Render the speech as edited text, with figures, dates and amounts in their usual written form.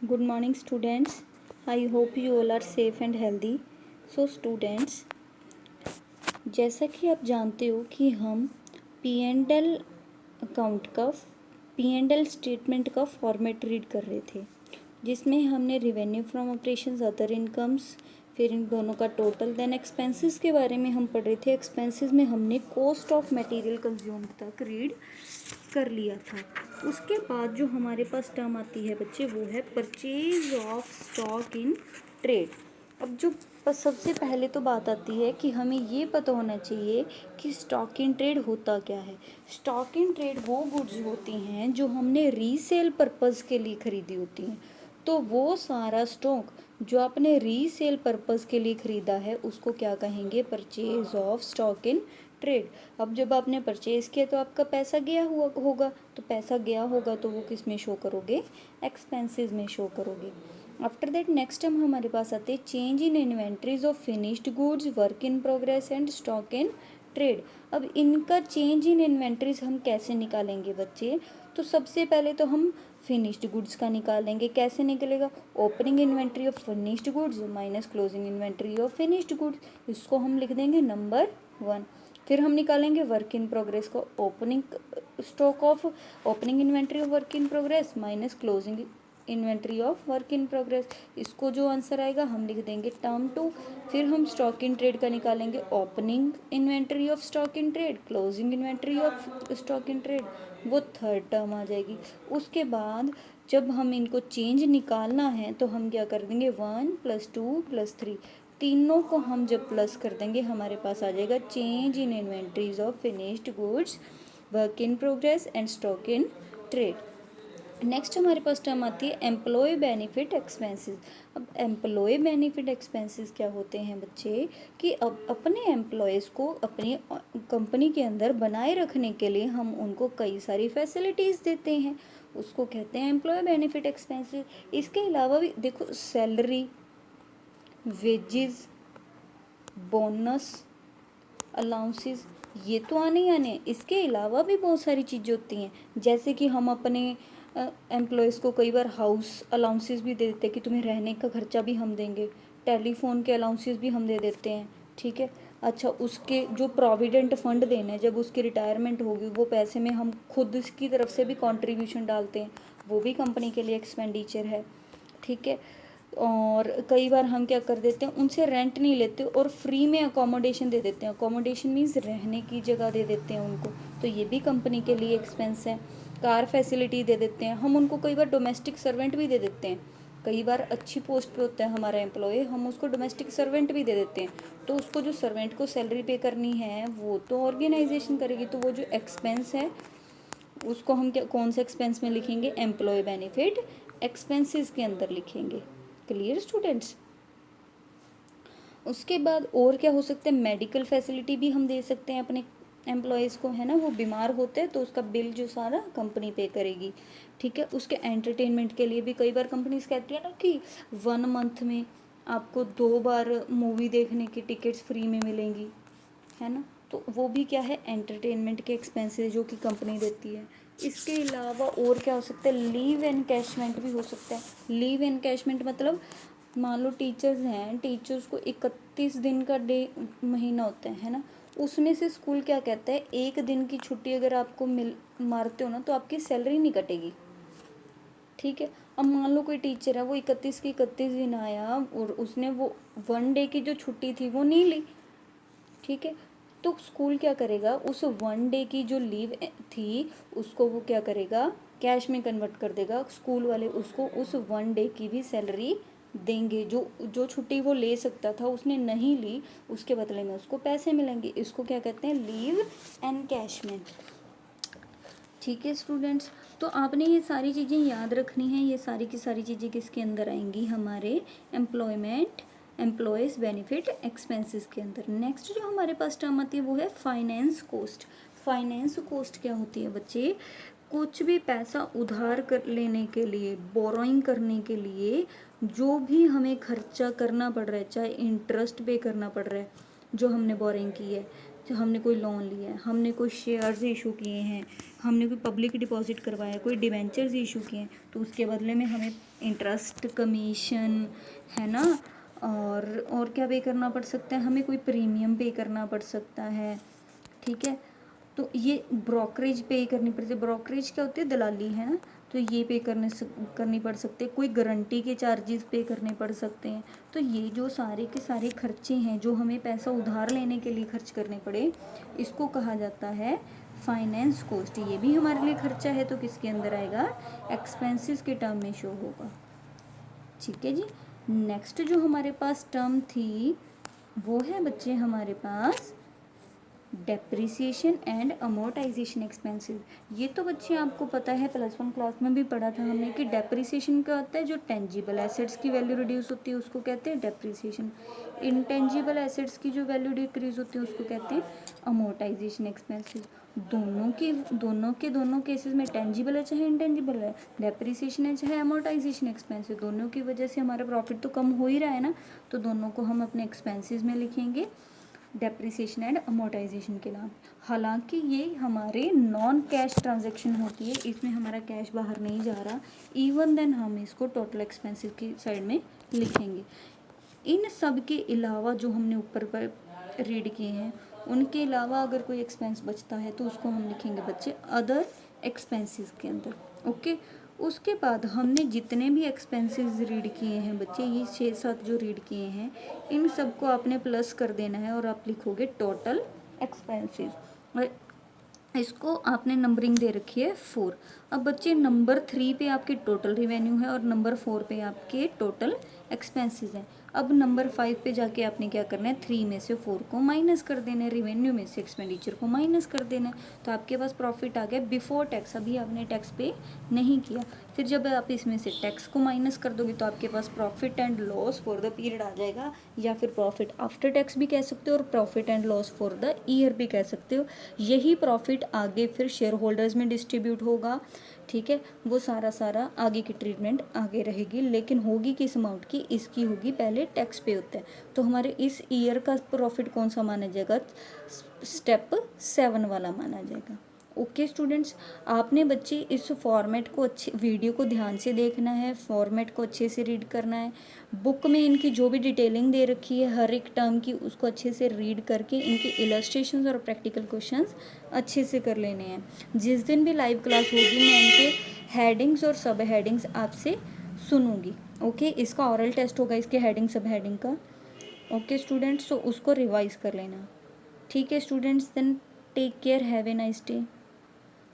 Good morning students. I hope you all are safe and healthy. So students, जैसा कि आप जानते हो कि हम पी एंड एल अकाउंट का पी एंड एल स्टेटमेंट का फॉर्मेट रीड कर रहे थे, जिसमें हमने revenue from operations, other incomes, फिर इन दोनों का टोटल, देन एक्सपेंसेस के बारे में हम पढ़ रहे थे। एक्सपेंसेस में हमने कॉस्ट ऑफ मटेरियल कंज्यूम्ड तक रीड कर लिया था। उसके बाद जो हमारे पास टर्म आती है बच्चे, वो है purchase of stock in trade. अब जो सबसे पहले तो बात आती है कि हमें ये पता होना चाहिए कि स्टॉक इन ट्रेड होता क्या है। स्टॉक इन ट्रेड वो गुड्स होती हैं जो हमने रीसेल पर्पज़ के लिए ख़रीदी होती हैं। तो वो सारा स्टॉक जो आपने रीसेल पर्पज़ के लिए ख़रीदा है उसको क्या कहेंगे? Purchase of stock in trade. अब जब आपने परचेज़ किया तो आपका पैसा गया हुआ होगा, तो पैसा गया होगा तो वो किस में शो करोगे? एक्सपेंसेस में शो करोगे। आफ्टर दैट नेक्स्ट टाइम हमारे पास आते हैं change in inventories of finished goods, work in progress and stock in trade. अब इनका चेंज इन इन्वेंट्रीज हम कैसे निकालेंगे बच्चे? तो सबसे पहले तो हम फिनिश्ड गुड्स का निकालेंगे। कैसे निकलेगा? Opening inventory of finished goods minus closing inventory of finished goods. इसको हम लिख देंगे नंबर 1। फिर हम निकालेंगे वर्क इन प्रोग्रेस को, opening stock of opening inventory of work in progress minus closing inventory of work in progress. इसको जो आंसर आएगा हम लिख देंगे टर्म 2। फिर हम स्टॉक इन ट्रेड का निकालेंगे, opening inventory of stock in trade, closing inventory of stock in trade, वो थर्ड टर्म आ जाएगी। उसके बाद जब हम इनको चेंज निकालना है तो हम क्या कर देंगे? 1 + 2 + 3, तीनों को हम जब प्लस कर देंगे हमारे पास आ जाएगा change in inventories of finished goods, work in progress and stock in trade. Next हमारे पास टर्म आती है एम्प्लॉय बेनिफिट एक्सपेंसेस। अब एम्प्लॉय बेनिफिट एक्सपेंसेस क्या होते हैं बच्चे? कि अब अपने एम्प्लॉयज़ को अपनी कंपनी के अंदर बनाए रखने के लिए हम उनको कई सारी फैसिलिटीज़ देते हैं, उसको कहते हैं एम्प्लॉय बेनिफिट एक्सपेंसेस। इसके अलावा भी देखो, सैलरी, वेजेस, बोनस, अलाउंसेस, ये तो आने ही आने। इसके अलावा भी बहुत सारी चीज़ें होती हैं, जैसे कि हम अपने एम्प्लॉयज़ को कई बार हाउस अलाउंसेस भी दे देते हैं कि तुम्हें रहने का खर्चा भी हम देंगे, टेलीफोन के अलाउंसेस भी हम दे देते हैं, ठीक है। अच्छा, उसके जो प्रोविडेंट फंड देना है, जब उसकी रिटायरमेंट होगी, वो पैसे में हम खुद की तरफ से भी कंट्रीब्यूशन डालते हैं, वो भी कंपनी के लिए एक्सपेंडिचर है, ठीक है। और कई बार हम क्या कर देते हैं, उनसे रेंट नहीं लेते और फ्री में अकोमोडेशन दे देते हैं। अकोमोडेशन मीन्स रहने की जगह दे देते हैं उनको, तो ये भी कंपनी के लिए एक्सपेंस है। कार फैसिलिटी दे देते हैं हम उनको, कई बार डोमेस्टिक सर्वेंट भी दे देते हैं। कई बार अच्छी पोस्ट पे होता है हमारा एम्प्लॉय, हम उसको डोमेस्टिक सर्वेंट भी दे देते हैं, तो उसको जो सर्वेंट को सैलरी पे करनी है वो तो ऑर्गेनाइजेशन करेगी, तो वो जो एक्सपेंस है उसको हम क्या कौन से एक्सपेंस में लिखेंगे? एम्प्लॉय बेनिफिट एक्सपेंसेस के अंदर लिखेंगे। Clear students? उसके बाद और क्या हो सकता है? मेडिकल फैसिलिटी भी हम दे सकते हैं अपने एम्प्लॉयज़ को, है ना। वो बीमार होते हैं तो उसका बिल जो सारा कंपनी पे करेगी, ठीक है। उसके एंटरटेनमेंट के लिए भी कई बार कंपनीज कहती है ना कि 1 मंथ में आपको 2 बार मूवी देखने की टिकट्स फ्री में मिलेंगी, है ना। तो वो भी क्या है? एंटरटेनमेंट के एक्सपेंसेस जो कि कंपनी देती है। इसके अलावा और क्या हो सकता है? लीव एनकैशमेंट भी हो सकता है। लीव एनकैशमेंट मतलब मान लो टीचर्स हैं, टीचर्स को 31 दिन का महीना होता है ना, उसमें से स्कूल क्या कहता है, 1 दिन की छुट्टी अगर आपको मारते हो ना तो आपकी सैलरी नहीं कटेगी, ठीक है। अब मान लो कोई टीचर है, वो 31 की 31 दिन आया और उसने वो 1 डे की जो छुट्टी थी वो नहीं ली, ठीक है। तो स्कूल क्या करेगा? उस 1 डे की जो लीव थी उसको वो क्या करेगा? कैश में कन्वर्ट कर देगा। स्कूल वाले उसको उस 1 डे की भी सैलरी देंगे। जो जो छुट्टी वो ले सकता था उसने नहीं ली, उसके बदले में उसको पैसे मिलेंगे। इसको क्या कहते हैं? लीव एनकैशमेंट, ठीक है स्टूडेंट्स। तो आपने ये सारी चीज़ें याद रखनी है। ये सारी की सारी चीज़ें किसके अंदर आएंगी? हमारे एम्प्लॉयज़ बेनिफिट एक्सपेंसेस के अंदर। नेक्स्ट जो हमारे पास टर्म आती है वो है फाइनेंस कॉस्ट। फाइनेंस कॉस्ट क्या होती है बच्चे? कुछ भी पैसा उधार कर लेने के लिए, बोरोइंग करने के लिए जो भी हमें खर्चा करना पड़ रहा है, चाहे इंटरेस्ट पे करना पड़ रहा है, जो हमने बोरिंग की है, जो हमने कोई लोन लिया है, हमने कोई शेयर्स इशू किए हैं, हमने कोई पब्लिक डिपॉजिट करवाया, कोई डिबेंचर्स इशू किए हैं, तो उसके बदले में हमें इंटरेस्ट, कमीशन, है ना, और क्या पे करना पड़ सकता है, हमें कोई प्रीमियम पे करना पड़ सकता है, ठीक है। तो ये ब्रोकरेज पे करनी पड़ती है। ब्रोकरेज क्या होती है, दलाली, है ना, तो ये पे करनी पड़ सकती है। कोई गारंटी के चार्जेस पे करने पड़ सकते हैं। तो ये जो सारे के सारे खर्चे हैं जो हमें पैसा उधार लेने के लिए खर्च करने पड़े, इसको कहा जाता है फाइनेंस कॉस्ट। ये भी हमारे लिए खर्चा है, तो किसके अंदर आएगा, एक्सपेंसेस के टर्म में शो होगा, ठीक है जी। नेक्स्ट जो हमारे पास टर्म थी वो है बच्चे हमारे पास डेप्रिसिएशन एंड अमोर्टाइजेशन एक्सपेंसेस। ये तो बच्चे आपको पता है, +1 क्लास में भी पढ़ा था हमने कि डेप्रिसिएशन क्या होता है, जो टेंजिबल एसेट्स की वैल्यू रिड्यूस होती है उसको कहते हैं डेप्रिसिएशन। इनटेंजिबल एसेट्स की जो वैल्यू डिक्रीज होती है उसको कहते हैं अमोर्टाइजेशन एक्सपेंसेस। दोनों केसेस में टेंजिबल है चाहे इंटेंजिबल है, डेप्रिसिएशन है चाहे अमोर्टाइजेशन एक्सपेंसेस, दोनों की वजह से हमारा प्रॉफिट तो कम हो ही रहा है ना, तो दोनों को हम अपने एक्सपेंसेस में लिखेंगे, डेप्रिसिएशन एंड अमोर्टाइजेशन के नाम। हालांकि ये हमारे नॉन कैश ट्रांजैक्शन होती है, इसमें हमारा कैश बाहर नहीं जा रहा, इवन देन हम इसको टोटल एक्सपेंसेस की साइड में लिखेंगे। इन सब के अलावा जो हमने ऊपर पर रीड किए हैं, उनके अलावा अगर कोई एक्सपेंस बचता है तो उसको हम लिखेंगे बच्चे अदर एक्सपेंसेस के अंदर, ओके। उसके बाद हमने जितने भी एक्सपेंसेस रीड किए हैं बच्चे, ये 6-7 जो रीड किए हैं, इन सबको आपने प्लस कर देना है और आप लिखोगे टोटल एक्सपेंसेस, और इसको आपने नंबरिंग दे रखी है 4। अब बच्चे नंबर 3 पे आपके टोटल रिवेन्यू है और नंबर 4 पे आपके टोटल एक्सपेंसेस हैं। अब नंबर 5 पे जाके आपने क्या करना है, 3 में से 4 को माइनस कर देना है, रिवेन्यू में से एक्सपेंडिचर को माइनस कर देना है, तो आपके पास प्रॉफिट आ गया बिफोर टैक्स। अभी आपने टैक्स पे नहीं किया, फिर जब आप इसमें से टैक्स को माइनस कर दोगे तो आपके पास profit and loss for the period आ जाएगा, या फिर प्रॉफिट आफ्टर टैक्स भी कह सकते हो और profit and loss for the year भी कह सकते हो। यही प्रॉफिट आगे फिर शेयर होल्डर्स में डिस्ट्रीब्यूट होगा, ठीक है। वो सारा आगे की ट्रीटमेंट आगे रहेगी, लेकिन होगी किस अमाउंट की, इसकी होगी पहले टैक्स पे होता है। तो हमारे इस ईयर का प्रॉफिट कौन सा माना जाएगा, स्टेप 7 वाला माना जाएगा, ओके स्टूडेंट्स। आपने बच्चे इस फॉर्मेट को अच्छे, वीडियो को ध्यान से देखना है, फॉर्मेट को अच्छे से रीड करना है। बुक में इनकी जो भी डिटेलिंग दे रखी है हर एक टर्म की, उसको अच्छे से रीड करके इनके इलस्ट्रेशंस और प्रैक्टिकल क्वेश्चंस अच्छे से कर लेने हैं। जिस दिन भी लाइव क्लास होगी मैं इनके हेडिंग्स और सब हेडिंग्स आपसे सुनूंगी, ओके। इसका ऑरल टेस्ट होगा इसके हेडिंग सब हेडिंग का, ओके स्टूडेंट्स, तो उसको रिवाइज कर लेना, ठीक है students. Then take care, have a nice day.